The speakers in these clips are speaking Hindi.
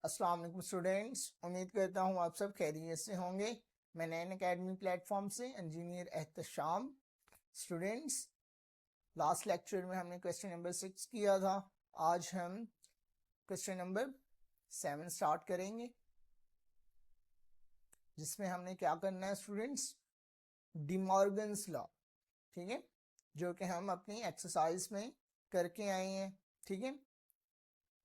अस्सलाम वालेकुम स्टूडेंट्स, उम्मीद करता हूँ आप सब खैरियत से होंगे। मैं नैन अकेडमी प्लेटफॉर्म से engineer Ehtesham. Students, last lecture में हमने क्वेश्चन नंबर 6 किया था। आज हम क्वेश्चन नंबर 7 स्टार्ट करेंगे, जिसमें हमने क्या करना है स्टूडेंट्स, डिमॉर्गन्स लॉ, ठीक है, जो कि हम अपनी एक्सरसाइज में करके आए हैं। ठीक है,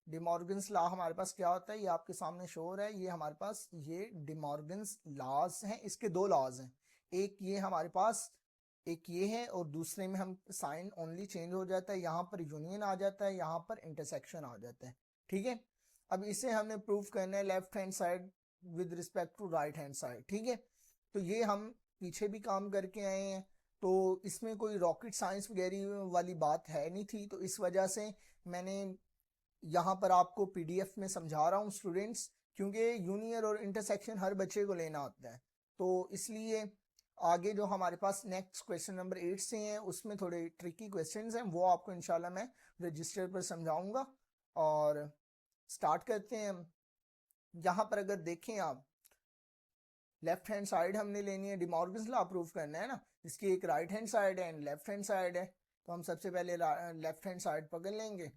डिमॉर्गन्स लॉ हमारे पास क्या होता है, ये आपके सामने शो हो रहा है। ये हमारे पास ये डिमॉर्गन्स लॉज हैं। इसके दो लॉज हैं, एक ये हमारे पास, एक ये है, और दूसरे में हम साइन ओनली चेंज हो जाता है, यहाँ पर यूनियन आ जाता है, यहाँ पर इंटरसेक्शन आ जाता है। ठीक है, अब इसे हमने प्रूव करना है left hand side with respect to right hand side. ठीक है, तो ये हम पीछे भी काम करके आए हैं, तो इसमें कोई रॉकेट साइंस वगैरह वाली बात है नहीं थी, तो इस वजह से मैंने यहाँ पर आपको पीडीएफ में समझा रहा हूँ स्टूडेंट्स, क्योंकि यूनियन और इंटरसेक्शन हर बच्चे को लेना होता है। तो इसलिए आगे जो हमारे पास नेक्स्ट क्वेश्चन नंबर 8 से हैं, उसमें थोड़े ट्रिकी क्वेश्चंस हैं, वो आपको इंशाल्लाह मैं रजिस्टर पर समझाऊंगा। और स्टार्ट करते हैं हम। यहाँ पर अगर देखें आप, लेफ्ट हैंड साइड हमने लेनी है, डिमॉर्गन्स लॉ प्रूव करना है ना, इसकी एक राइट हैंड साइड है एंड लेफ्ट हैंड साइड है। तो हम सबसे पहले लेफ्ट हैंड साइड पकड़ लेंगे।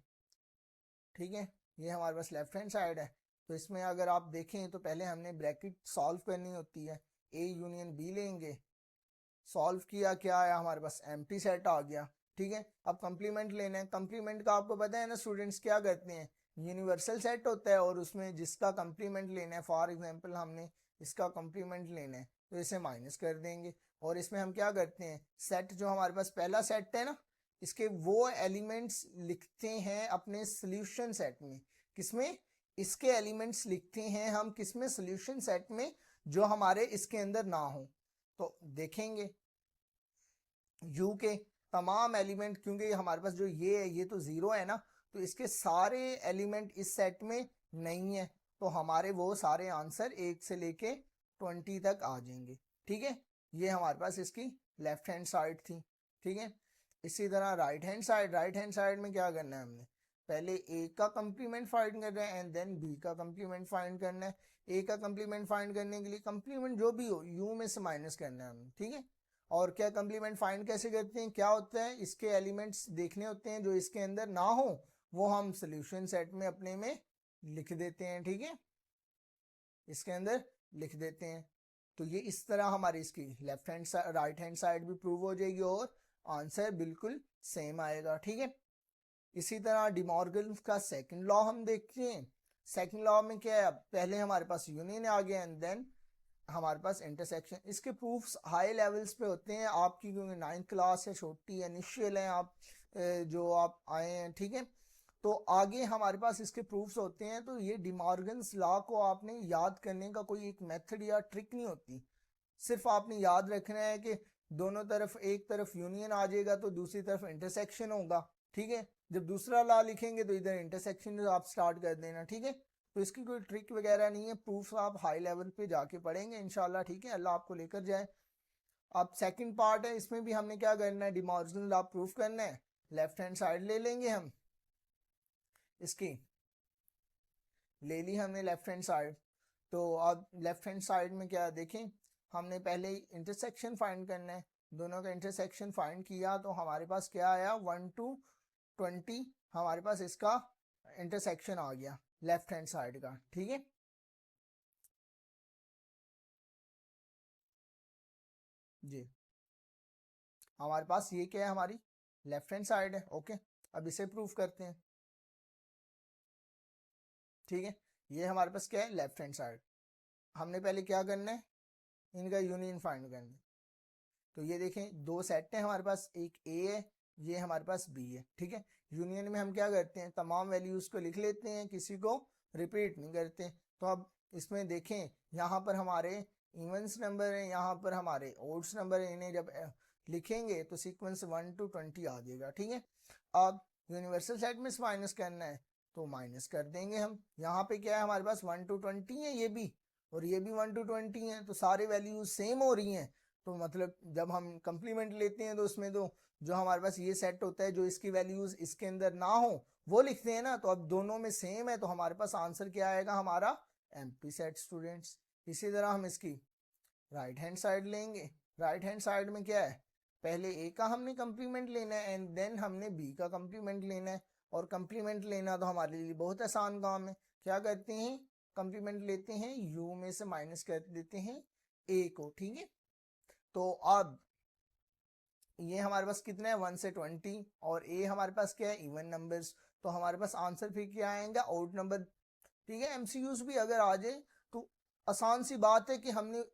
ठीक है, ये हमारे पास लेफ्ट हैंड साइड है। तो इसमें अगर आप देखें तो पहले हमने ब्रैकेट सॉल्व करनी होती है, ए यूनियन बी लेंगे। सॉल्व किया, क्या आया हमारे पास, एम्प्टी सेट आ गया। ठीक है, अब कंप्लीमेंट लेना है। कंप्लीमेंट का आपको पता है ना स्टूडेंट्स, क्या करते हैं, यूनिवर्सल सेट होता है और उसमें जिसका कंप्लीमेंट लेना है, फॉर एग्जांपल हमने इसका कंप्लीमेंट लेना है, तो इसे माइनस कर देंगे। और इसमें हम क्या करते हैं, सेट जो हमारे पास पहला सेट है ना, इसके वो एलिमेंट्स लिखते हैं अपने सोल्यूशन सेट में। किसमें, इसके एलिमेंट्स लिखते हैं हम किसमें, सोल्यूशन सेट में, जो हमारे इसके अंदर ना हो। तो देखेंगे यू के तमाम एलिमेंट, क्योंकि हमारे पास जो ये है ये तो जीरो है ना, तो इसके सारे एलिमेंट इस सेट में नहीं है, तो हमारे वो सारे आंसर 1 से लेके 20 तक आ जाएंगे। ठीक है, ये हमारे पास इसकी लेफ्ट हैंड साइड थी। ठीक है, इसी तरह right hand side, right hand side में क्या करना है, हमने पहले ए का कंप्लीमेंट फाइंड करना है एंड देन बी का कंप्लीमेंट फाइंड करना है। ए का कंप्लीमेंट फाइंड करने के लिए कंप्लीमेंट जो भी हो यू में से माइनस करना है हमने। ठीक है, और क्या कंप्लीमेंट फाइंड कैसे करते हैं, क्या होता है, इसके एलिमेंट्स देखने होते हैं जो इसके अंदर ना हो, वो हम सोल्यूशन सेट में अपने में लिख देते हैं। ठीक है, इसके अंदर लिख देते हैं। तो ये इस तरह हमारी इसकी left hand side right hand side भी प्रूव हो जाएगी और आंसर बिल्कुल सेम आएगा। ठीक है, इसी तरह डिमॉर्गन का सेकंड लॉ हम देखते हैं। सेकंड लॉ में क्या है, पहले हमारे पास यूनियन आ गया एंड देन हमारे पास इंटरसेक्शन। इसके प्रूफ्स हाई लेवल्स पे होते हैं आपकी, क्योंकि 9th क्लास है, छोटी इनिशियल है आप जो आप आए हैं। ठीक है, तो आगे हमारे पास इसके प्रूफ्स होते हैं। तो ये डिमॉर्गन्स लॉ को आपने याद करने का कोई एक मेथड या ट्रिक नहीं होती, सिर्फ आपने याद रखना है कि दोनों तरफ, एक तरफ यूनियन आ जाएगा तो दूसरी तरफ इंटरसेक्शन होगा। ठीक है, जब दूसरा लॉ लिखेंगे तो इधर इंटरसेक्शन आप स्टार्ट कर देना। ठीक है, तो इसकी कोई ट्रिक वगैरह नहीं है, प्रूफ आप हाई लेवल पे जाके पढ़ेंगे इंशाल्लाह। ठीक है, अल्लाह आपको लेकर जाए। अब सेकंड पार्ट है, इसमें भी हमने क्या करना है, डिमॉर्गन लॉ प्रूफ करना है। लेफ्ट हैंड साइड ले लेंगे हम, इसकी ले ली हमने लेफ्ट हैंड साइड। तो अब लेफ्ट हैंड साइड में क्या देखें, हमने पहले इंटरसेक्शन फाइंड करना है। दोनों का इंटरसेक्शन फाइंड किया तो हमारे पास क्या आया, 1 to 20 हमारे पास इसका इंटरसेक्शन आ गया लेफ्ट हैंड साइड का। ठीक है, जी हमारे पास ये क्या है, हमारी लेफ्ट हैंड साइड है। ओके, अब इसे प्रूफ करते हैं। ठीक है, ये हमारे पास क्या है, लेफ्ट हैंड साइड। हमने पहले क्या करना है, इनका यूनियन फाइंड करना है। तो ये देखें दो सेट हैं हमारे पास, एक ए है, ये हमारे पास बी है। ठीक है, यूनियन में हम क्या करते हैं, तमाम वैल्यूज को लिख लेते हैं, किसी को रिपीट नहीं करते। तो अब इसमें देखें, यहाँ पर हमारे इवन्स नंबर है, यहाँ पर हमारे ओड्स नंबर है, इन्हें जब लिखेंगे तो सीक्वेंस 1 to 20 आ जाएगा। ठीक है, अब यूनिवर्सल सेट में से माइनस करना है तो माइनस कर देंगे हम। यहाँ पे क्या है हमारे पास 1 to 20 है ये भी, और ये भी 1 to 20 है, तो सारे वैल्यूज सेम हो रही हैं, तो मतलब जब हम कंप्लीमेंट लेते हैं तो उसमें तो जो हमारे पास ये सेट होता है जो इसकी वैल्यूज इसके अंदर ना हो वो लिखते हैं ना, तो अब दोनों में सेम है तो हमारे पास आंसर क्या आएगा हमारा एम्प्टी सेट स्टूडेंट्स। इसी तरह हम इसकी राइट हैंड साइड लेंगे। राइट हैंड साइड में क्या है, पहले ए का हमने कंप्लीमेंट लेना है एंड देन हमने बी का कंप्लीमेंट लेना है। और कंप्लीमेंट लेना तो हमारे लिए बहुत आसान काम है। क्या करते हैं, कंप्लीमेंट लेते हैं, यू में से माइनस कर देते हैं ए को, ठीक है। तो अब ये हमारे पास कितना है 1 से 20 और ए हमारे पास क्या है इवन नंबर्स, तो हमारे पास आंसर फिर क्या आएगा ऑड नंबर, ठीक है। एमसीक्यूज भी अगर आ जाए तो आसान सी बात है कि हमने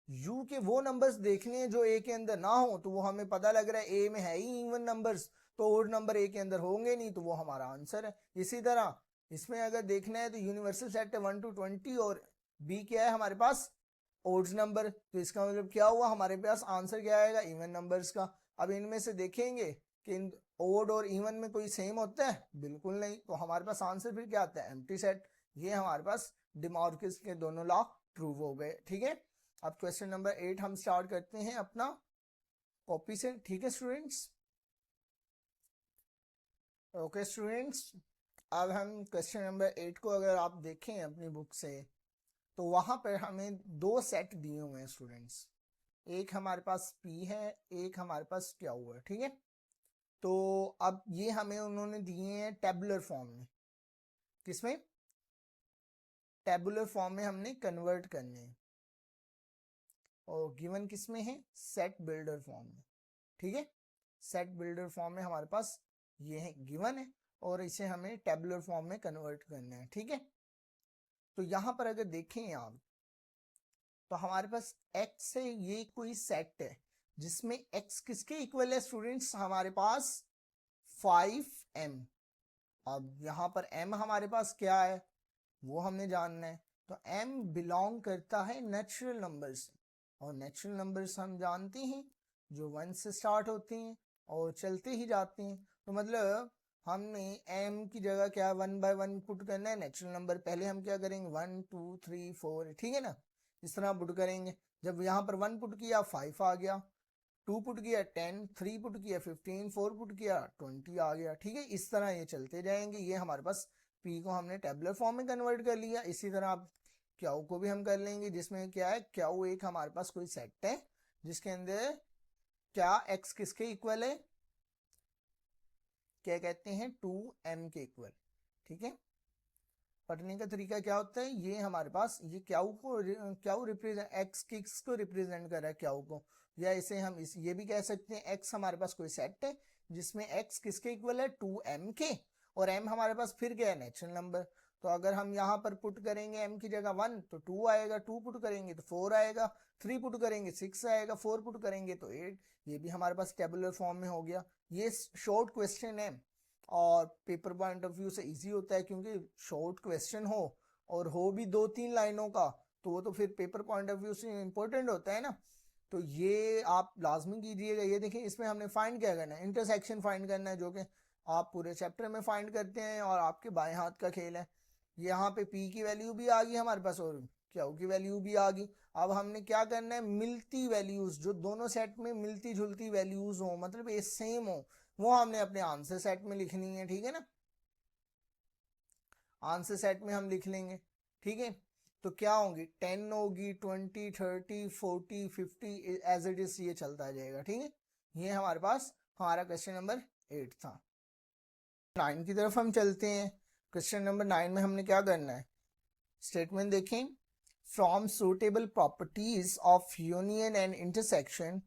यू के वो नंबर्स देखने हैं जो ए के अंदर ना हो, तो वो हमें पता लग रहा है ए में है ही इवन नंबर्स, तो ओड नंबर ए के अंदर होंगे नहीं, तो वो हमारा आंसर है। इसी तरह इसमें अगर देखना है तो यूनिवर्सल सेट है 1 to 20 और बी क्या है हमारे पास ओड्स नंबर, तो इसका मतलब क्या हुआ हमारे पास आंसर क्या आएगा इवन नंबर्स का। अब इनमें से देखेंगे कि ओड और इवन में कोई सेम होता है, बिल्कुल नहीं, तो हमारे पास आंसर फिर क्या आता है एम्प्टी सेट। ये हमारे पास डिमॉर्गन्स के दोनों लॉ प्रूव हो गए, ठीक है। अब क्वेश्चन नंबर 8 हम स्टार्ट करते हैं अपना कॉपी से, ठीक है स्टूडेंट्स। ओके स्टूडेंट्स, अब हम क्वेश्चन नंबर 8 को अगर आप देखें अपनी बुक से तो वहां पर हमें दो सेट दिए हुए हैं स्टूडेंट्स, एक हमारे पास P है, एक हमारे पास Q है, ठीक है। तो अब ये हमें उन्होंने दिए हैं टेबुलर फॉर्म में, किसमें टेबुलर फॉर्म में हमने कन्वर्ट करने हैं, और गिवन किस में है सेट बिल्डर फॉर्म में, ठीक है। सेट बिल्डर फॉर्म में हमारे पास ये है गिवन है और इसे हमें टेबुलर फॉर्म में कन्वर्ट करना है, ठीक है। तो यहां पर अगर देखें आप तो हमारे पास x से ये कोई सेट है जिसमें x किसके इक्वल है स्टूडेंट्स, हमारे पास 5m। अब यहाँ पर m हमारे पास क्या है वो हमने जानना है, तो m बिलोंग करता है नेचुरल नंबर से, और नेचुरल नंबर्स हम जानते हैं जो 1 से स्टार्ट होते हैं और चलते ही जाते हैं। तो मतलब हमने m की जगह क्या 1 by 1 पुट करना है, नेचुरल नंबर पहले हम क्या करेंगे 1 2 3 4, ठीक है ना, इस तरह पुट करेंगे। जब यहाँ पर 1 पुट किया 5 आ गया, 2 पुट किया 10, 3 पुट किया 15, 4 पुट किया 20 आ गया, ठीक है। इस तरह ये चलते जाएंगे। ये हमारे पास P को हमने टेबुलर फॉर्म में कन्वर्ट कर लिया। इसी तरह आप Q को भी हम कर लेंगे, जिसमें क्या है Q एक हमारे पास कोई सेट है जिसके अंदर क्या x किसके इक्वल है, क्या कहते हैं 2m के इक्वल, ठीक है। पढ़ने का तरीका क्या होता है, ये हमारे पास ये क्यू रिप्रेजेंट x किस को रिप्रेजेंट कर रहा है क्यू को, या इसे हम ये भी कह सकते हैं x हमारे पास कोई सेट है जिसमें x किसके इक्वल है 2m के, और m हमारे पास फिर क्या है नेचुरल नंबर। तो अगर हम यहाँ पर पुट करेंगे m की जगह 1 तो 2 आएगा, 2 पुट करेंगे तो 4 आएगा, 3 पुट करेंगे 6 आएगा, 4 पुट करेंगे तो 8। ये भी हमारे पास टेबुलर फॉर्म में हो गया। ये शॉर्ट क्वेश्चन है और पेपर पॉइंट ऑफ व्यू से इजी होता है, क्योंकि शॉर्ट क्वेश्चन हो और हो भी 2-3 लाइनों का तो वो तो फिर पेपर पॉइंट ऑफ व्यू से इंपॉर्टेंट होता है ना। तो ये आप लाजमी कीजिएगा। ये देखिए इसमें हमने फाइंड क्या करना है, इंटरसेक्शन फाइंड करना है, जो कि आप पूरे चैप्टर में फाइंड करते हैं और आपके बाएं हाथ का खेल है। यहाँ पे P की वैल्यू भी आ गई हमारे पास और Q की वैल्यू भी आ गई। अब हमने क्या करना है, मिलती वैल्यूज जो दोनों सेट में मिलती जुलती वैल्यूज हो, मतलब ये सेम हो, वो हमने अपने आंसर सेट में लिखनी है, ठीक है ना। आंसर सेट में हम लिख लेंगे, ठीक है। तो क्या होंगी 10 होगी, 20, 30, 40, 50 एज इट इज ये चलता जाएगा, ठीक है। ये हमारे पास हमारा क्वेश्चन नंबर 8 था। 9 की तरफ हम चलते हैं। क्वेश्चन नंबर 9 में हमने क्या करना है, स्टेटमेंट देखें, from suitable properties of union and intersection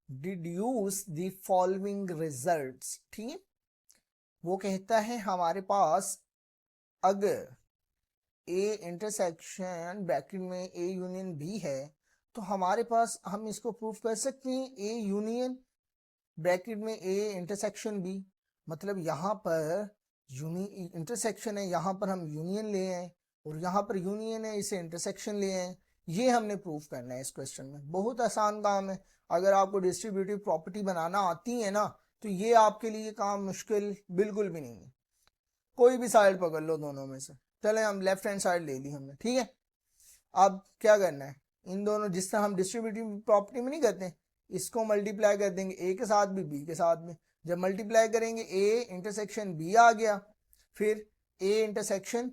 deduce the following results, ठीक है। वो कहता है हमारे पास अगर ए इंटरसेक्शन ब्रैकेट में ए यूनियन बी है तो हमारे पास हम इसको प्रूफ कर सकते हैं ए यूनियन ब्रैकेट में ए इंटरसेक्शन बी, मतलब यहाँ पर इंटरसेक्शन है, यहाँ पर हम यूनियन ले आए, और यहाँ पर यूनियन है इसे इंटरसेक्शन ले आए। ये हमने प्रूफ करना है इस क्वेश्चन में। बहुत आसान काम है। अगर आपको डिस्ट्रीब्यूटिव प्रॉपर्टी बनाना आती है ना तो ये आपके लिए काम मुश्किल बिल्कुल भी नहीं है। कोई भी साइड पकड़ लो दोनों में से। चले हम लेफ्ट हैंड साइड ले ली हमने, ठीक है। अब क्या करना है, इन दोनों जिस तरह हम डिस्ट्रीब्यूटिव प्रॉपर्टी में नहीं करते, इसको मल्टीप्लाई कर देंगे ए के साथ भी बी के साथ में। जब मल्टीप्लाई करेंगे ए इंटरसेक्शन बी आ गया, फिर ए इंटरसेक्शन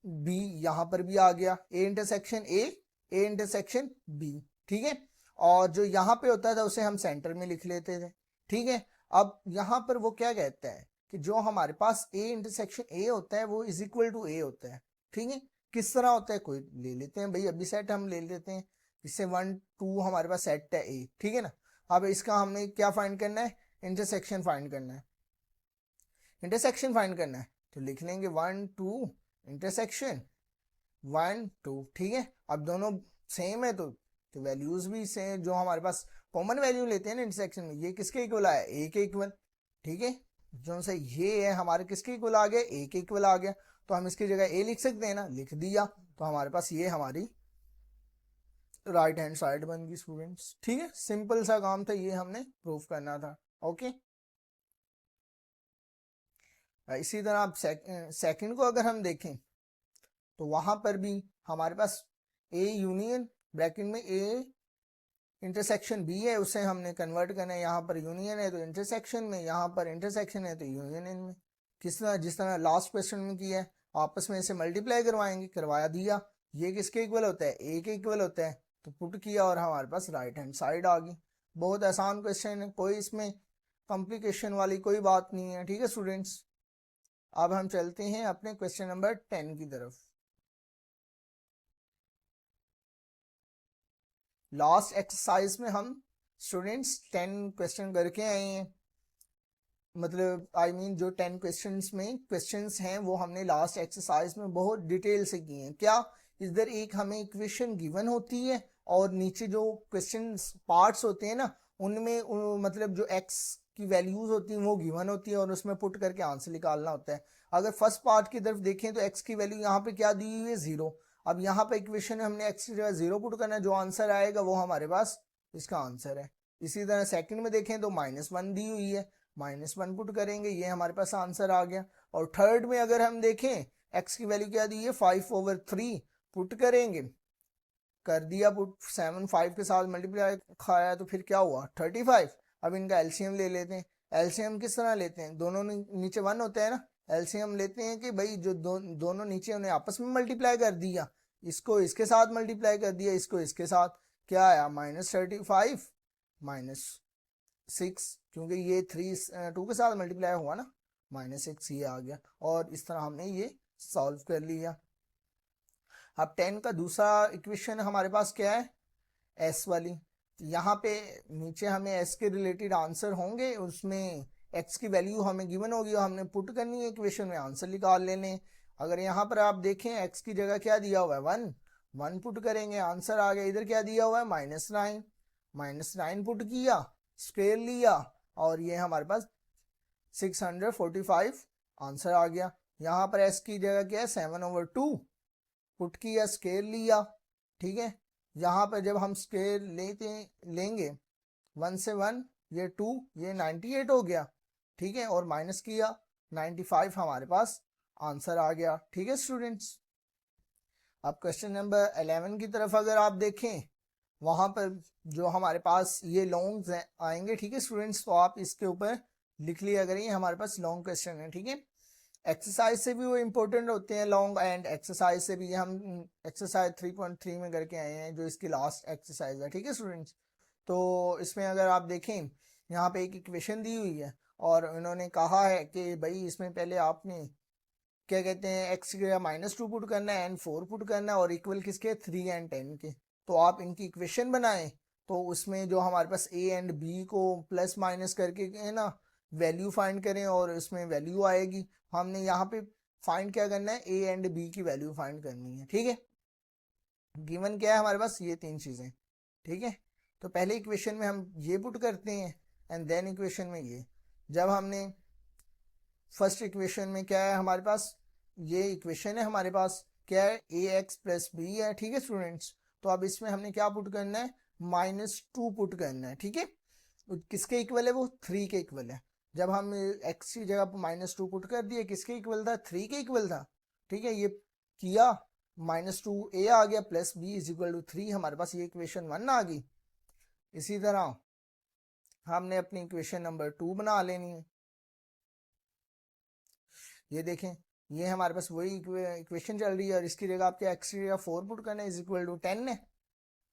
बी यहाँ पर भी आ गया, A intersection A intersection B, ठीक है। और जो यहाँ पे होता था उसे हम सेंटर में लिख लेते थे, ठीक है। अब यहाँ पर वो क्या कहता है कि जो हमारे पास ए इंटरसेक्शन ए होता है वो इज इक्वल टू ए होता है, ठीक है। किस तरह होता है, कोई ले लेते हैं भाई, अभी सेट हम ले लेते हैं, इससे 1 2 हमारे पास सेट है ए, ठीक है ना। अब इसका हमने क्या फाइंड करना है, इंटरसेक्शन फाइंड करना है, इंटरसेक्शन फाइंड करना है, तो लिख लेंगे 1 2 इंटरसेक्शन 1 2, ठीक है। अब दोनों सेम है तो वैल्यूज भी सेम, जो हमारे पास कॉमन वैल्यू लेते हैं ना इंटरसेक्शन में, ये किसके इक्वल आया, ए के इक्वल, ठीक है। जो से ये है हमारे किसके इक्वल आ गया, ए के इक्वल आ गया, तो हम इसकी जगह ए लिख सकते हैं ना, लिख दिया, तो हमारे पास ये हमारी राइट हैंड साइड बन गई स्टूडेंट्स, ठीक है। सिंपल सा काम था, ये हमने प्रूफ करना था, ओके। इसी तरह आप सेकंड को अगर हम देखें तो वहां पर भी हमारे पास ए यूनियन ब्रैकेट में ए इंटरसेक्शन बी है, उसे हमने कन्वर्ट करना है, यहाँ पर यूनियन है तो इंटरसेक्शन में, यहाँ पर इंटरसेक्शन है तो यूनियन में। किस तरह, जिस तरह लास्ट क्वेश्चन में किया है, आपस में इसे मल्टीप्लाई करवाएंगे, करवाया दिया, ये किसके इक्वल होता है, ए के इक्वल होता है, तो पुट किया और हमारे पास राइट हैंड साइड आ गई। बहुत आसान क्वेश्चन है, कोई इसमें कॉम्प्लिकेशन वाली कोई बात नहीं है, ठीक है स्टूडेंट्स। अब हम चलते हैं अपने क्वेश्चन नंबर 10 की तरफ। लास्ट एक्सरसाइज में हम स्टूडेंट्स 10 क्वेश्चन करके आए हैं, मतलब आई मीन जो 10 क्वेश्चंस में क्वेश्चंस हैं वो हमने लास्ट एक्सरसाइज में बहुत डिटेल से किए हैं। क्या, इधर एक हमें इक्वेशन गिवन होती है और नीचे जो क्वेश्चंस पार्ट्स होते हैं ना उनमें मतलब जो एक्स की वैल्यूज होती हैं वो गिवन होती है और उसमें पुट करके आंसर निकालना होता है। अगर फर्स्ट पार्ट की तरफ देखें तो एक्स की वैल्यू यहाँ पे क्या दी हुई है, 0। अब यहाँ पे इक्वेशन में हमने एक्स की जगह 0 पुट करना है, जो आंसर आएगा वो हमारे पास इसका आंसर है। इसी तरह सेकंड में देखें तो -1 दी हुई है, -1 पुट करेंगे, ये हमारे पास आंसर आ गया। और थर्ड में अगर हम देखें एक्स की वैल्यू क्या दी है, 5/3 पुट करेंगे, कर दिया पुट, 7 5 के साथ मल्टीप्लाई खाया तो फिर क्या हुआ, 35। अब इनका एलसीएम ले लेते हैं। एलसीएम किस तरह लेते हैं, दोनों नीचे 1 होता है ना, एलसीएम लेते हैं कि भाई जो दोनों नीचे उन्हें आपस में मल्टीप्लाई कर दिया, इसको इसके साथ मल्टीप्लाई कर दिया, इसको इसके साथ, क्या आया -35 -6, क्योंकि ये 3 2 के साथ मल्टीप्लाई हुआ ना, -6 ये आ गया। और इस तरह हमने ये सॉल्व कर लिया। अब 10 का दूसरा इक्वेशन हमारे पास क्या है, एस वाली, यहाँ पे नीचे हमें एस के रिलेटेड आंसर होंगे, उसमें एक्स की वैल्यू हमें गिवन होगी और हमने पुट करनी है इक्वेशन में, आंसर निकाल लेने। अगर यहाँ पर आप देखें एक्स की जगह क्या दिया हुआ है, 1 पुट करेंगे, आंसर आ गया। इधर क्या दिया हुआ है, -9 पुट किया, स्क्वायर लिया और ये हमारे पास 645 आंसर आ गया। यहाँ पर एस की जगह क्या है, 7/2 पुट किया, स्क्वायर लिया, ठीक है। यहाँ पर जब हम स्क्वायर लेंगे 1 से 1, ये 2, ये 98 हो गया, ठीक है, और माइनस किया 95, हमारे पास आंसर आ गया, ठीक है स्टूडेंट्स। अब क्वेश्चन नंबर 11 की तरफ अगर आप देखें, वहां पर जो हमारे पास ये लॉन्ग आएंगे, ठीक है स्टूडेंट्स, तो आप इसके ऊपर लिख लिया करें, हमारे पास लॉन्ग क्वेश्चन है, ठीक है। एक्सरसाइज से भी वो इम्पोर्टेंट होते हैं लॉन्ग, एंड एक्सरसाइज से भी हम एक्सरसाइज 3.3 में करके आए हैं, जो इसकी लास्ट एक्सरसाइज है, ठीक है स्टूडेंट्स। तो इसमें अगर आप देखें, यहाँ पे एक इक्वेशन दी हुई है और उन्होंने कहा है कि भाई इसमें पहले आपने क्या कहते हैं, एक्स की जगह -2 पुट करना है, एंड 4 पुट करना है, और इक्वल किसके, 3 एंड 10 के। तो आप इनकी इक्वेशन बनाएं, तो उसमें जो हमारे पास ए एंड बी को प्लस माइनस करके है ना वैल्यू फाइंड करें, और उसमें वैल्यू आएगी। हमने यहाँ पे फाइंड क्या करना है, ए एंड बी की वैल्यू फाइंड करनी है, ठीक है। गिवन क्या है हमारे पास, ये 3 चीजें, ठीक है। तो पहले इक्वेशन में हम ये पुट करते हैं एंड देन इक्वेशन में ये। जब हमने फर्स्ट इक्वेशन में क्या है हमारे पास, ये इक्वेशन है हमारे पास, क्या है, ax + b है, ठीक है स्टूडेंट्स। तो अब इसमें हमने क्या पुट करना है, -2 पुट करना है, ठीक है। किसके इक्वल है वो, 3 के इक्वल है। जब हम x की जगह -2 पुट कर दिए, किसके इक्वल था, 3 के इक्वल था, ठीक है। ये किया, -2a आ गया plus b is equal to 3, हमारे पास ये इक्वेशन 1 आ गई। इसी तरह हमने अपनी इक्वेशन नंबर 2 बना लेनी है। ये देखें, ये हमारे पास वही इक्वेशन चल रही है और इसकी जगह आपके एक्स की जगह 4 पुट करना है, इज इक्वल टू 10 है।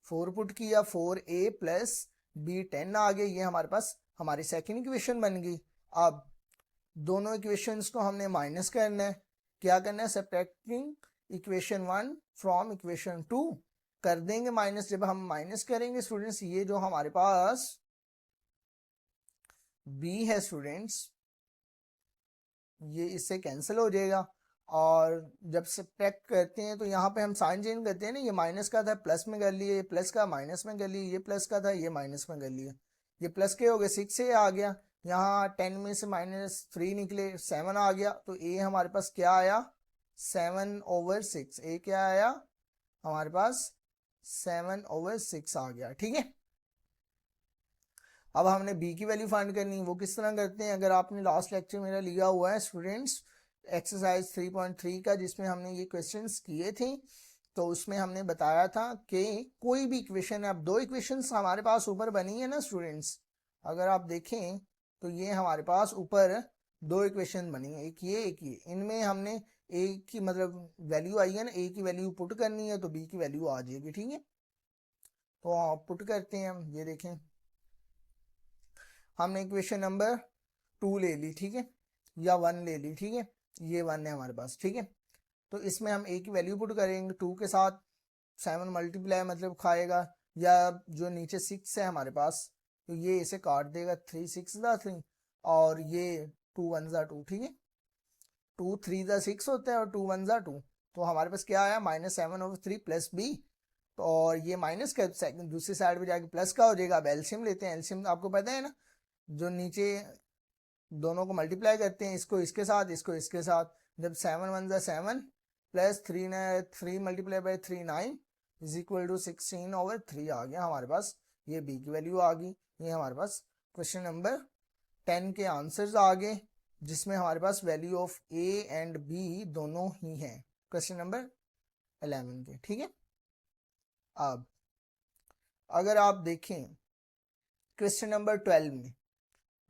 4 पुट किया, 4a प्लस b 10 आ गया। ये हमारे पास हमारी सेकेंड इक्वेशन बन गई। अब दोनों इक्वेशंस को हमने माइनस करना है। क्या करना है? सब्ट्रैक्टिंग इक्वेशन 1 फ्रॉम इक्वेशन 2 कर देंगे माइनस। जब हम माइनस करेंगे स्टूडेंट्स, ये जो हमारे पास b है स्टूडेंट्स, ये इससे कैंसिल हो जाएगा। और जब सब्ट्रैक्ट करते हैं तो यहाँ पे हम साइन चेंज करते हैं ना, ये माइनस का था प्लस में कर लिए, ये प्लस का माइनस में कर लिए, ये प्लस का था ये माइनस में कर लिए। ये प्लस के हो गए 6 से आ गया, यहाँ 10 में से -3 निकले 7 आ गया। तो ए हमारे पास क्या आया? 7/6। ए क्या आया हमारे पास? 7/6 आ गया। ठीक है, अब हमने b की वैल्यू फाइंड करनी है। वो किस तरह करते हैं? अगर आपने लास्ट लेक्चर मेरा लिया हुआ है स्टूडेंट्स एक्सरसाइज 3.3 का, जिसमें हमने ये क्वेश्चंस किए थे, तो उसमें हमने बताया था कि कोई भी इक्वेशन है, अब दो इक्वेशंस हमारे पास ऊपर बनी है ना स्टूडेंट्स, अगर आप देखें तो ये हमारे पास ऊपर दो इक्वेशन बनी है, एक ये एक ये। इनमें हमने a की मतलब वैल्यू आई है ना, a की वैल्यू पुट करनी है तो b की वैल्यू आ जाएगी। ठीक है, तो आप पुट करते हैं हम। ये देखें, हमने इक्वेशन नंबर 2 ले ली, ठीक है, या 1 ले ली। ठीक है, ये 1 है हमारे पास। ठीक है, तो इसमें हम a की वैल्यू पुट करेंगे, 2 के साथ 7 मल्टीप्लाई मतलब खाएगा, या जो नीचे 6 है हमारे पास तो ये इसे काट देगा, 3 6 3 और ये 2 1 2। ठीक है, 2 3 6 होता है और 2 1 2। तो हमारे पास क्या आया? -7/3 प्लस b। तो और ये माइनस का सेकंड दूसरी साइड पे जाके प्लस का हो जाएगा। अब एलसीएम लेते हैं। एलसीएम आपको पता है ना, जो नीचे दोनों को मल्टीप्लाई करते हैं, इसको इसके साथ इसको इसके साथ। जब 7 1 7 plus 3 multiply by 3 9 is equal to 16/3 आ गया हमारे पास। ये b की वैल्यू आ गई। ये हमारे पास क्वेश्चन नंबर 10 के आंसर्स आ गए, जिसमें हमारे पास value of a and b दोनों ही हैं क्वेश्चन नंबर 11 के। ठीक है, अब अगर आप देखें क्वेश्चन नंबर 12 में,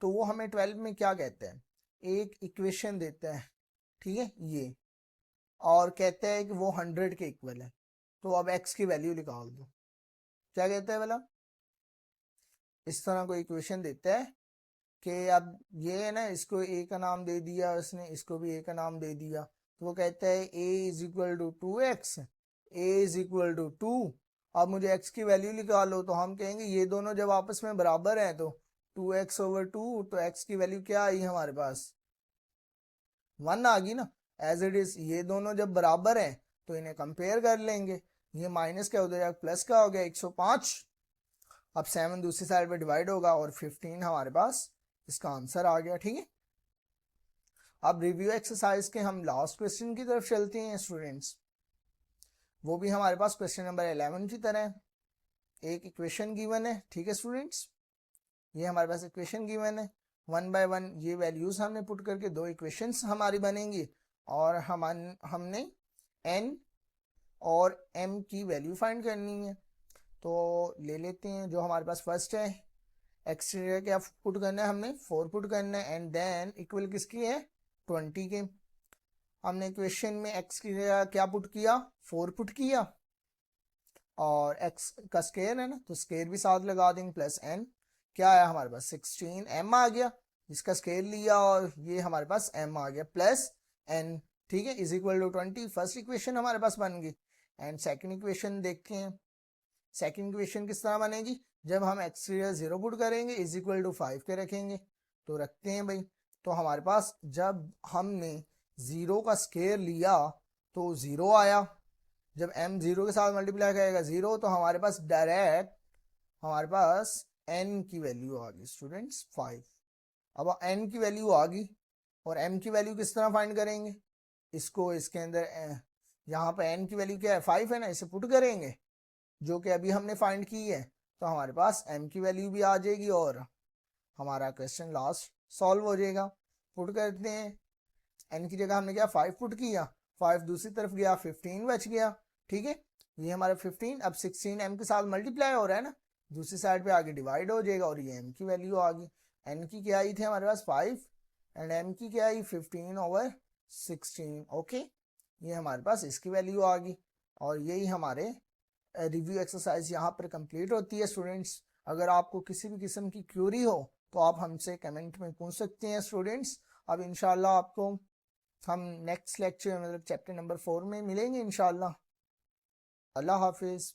तो वो हमें 12 में क्या कहता है? एक इक्वेशन देता है, ठीक है, ये, और कहता है कि वो 100 के इक्वल है। तो अब x की वैल्यू निकाल दो। क्या कहता है भला? इस तरह कोई इक्वेशन देता है कि अब ये है ना, इसको a का नाम दे दिया उसने, इसको भी a का नाम दे दिया, तो वो कहता है a is equal to 2x, a is equal to 2। अब मुझे x की वैल्यू निकालो। तो हम कहेंगे ये दोनों जब आपस में बराबर हैं तो 2x/2, तो x की वैल्यू क्या आई हमारे पास? 1 आ गई ना, एज इट इज। ये दोनों जब बराबर हैं तो इन्हें कंपेयर कर लेंगे। ये माइनस का उधर प्लस का हो गया 105। अब 7 दूसरी साइड पे डिवाइड होगा और 15 हमारे पास इसका आंसर आ गया। ठीक है, अब रिव्यू एक्सरसाइज के हम लास्ट क्वेश्चन की तरफ चलते हैं स्टूडेंट्स। वो भी हमारे पास क्वेश्चन नंबर 11 की तरह एक इक्वेशन गिवन है। ठीक है स्टूडेंट्स, ये हमारे पास इक्वेशन गिवन है। 1 बाय 1 ये वैल्यूज हमने पुट करके दो इक्वेशंस हमारी बनेंगी और हमने n और m की वैल्यू फाइंड करनी है। तो ले लेते हैं जो हमारे पास फर्स्ट है, x की जगह क्या पुट करना है? हमने 4 पुट करना है, एंड देन इक्वल किसकी है? 20 के। हमने इक्वेशन में x की जगह क्या पुट किया? 4 पुट किया, और x का स्केयर है ना, तो स्केयर भी साथ लगा देंगे, प्लस n। क्या आया हमारे पास? 16m आ गया, जिसका स्केयर लिया, और ये हमारे पास m आ गया प्लस n। ठीक है, is equal to 20। First equation हमारे पास बन गई। एंड सेकंड इक्वेशन देखते हैं। सेकंड इक्वेशन किस तरह बनेगी? जब हम x की जगह 0 पुट करेंगे, इज इक्वल टू 5 के रखेंगे। तो रखते हैं भाई। तो हमारे पास जब हमने 0 का स्केयर लिया तो 0 आया। जब m 0 के साथ मल्टीप्लाई करेगा 0, तो हमारे पास डायरेक्ट हमारे पास n की वैल्यू आ गई स्टूडेंट्स 5। अब n की वैल्यू आ गई, और m की वैल्यू किस तरह फाइंड करेंगे? इसको इसके अंदर यहाँ पे n की वैल्यू क्या है? 5 है ना, इसे पुट करेंगे जो कि अभी हमने फाइंड की है। तो हमारे पास m की वैल्यू भी आ जाएगी और हमारा क्वेश्चन लास्ट सॉल्व हो जाएगा। पुट करते हैं। n की जगह हमने क्या 5 पुट किया, 5 दूसरी तरफ गया, 15 बच गया। ठीक है, ये हमारा 15 अब 16 m के साथ मल्टीप्लाई हो रहा है ना, दूसरी साइड पे आगे डिवाइड हो जाएगा और ये m की वैल्यू आ गई। n की क्या आई थी हमारे पास 5 एंड m की क्या आई 15/16। ओके, ये हमारे पास इसकी वैल्यू आ गई और यही हमारे रिव्यू एक्सरसाइज यहाँ पर कंप्लीट होती है स्टूडेंट्स। अगर आपको किसी भी किस्म की क्यूरी हो तो आप हमसे कमेंट में पूछ सकते हैं स्टूडेंट्स। अब इंशाल्लाह आपको हम नेक्स्ट लेक्चर मतलब चैप्टर नंबर 4 में मिलेंगे इंशाल्लाह। अल्लाह हाफिज़।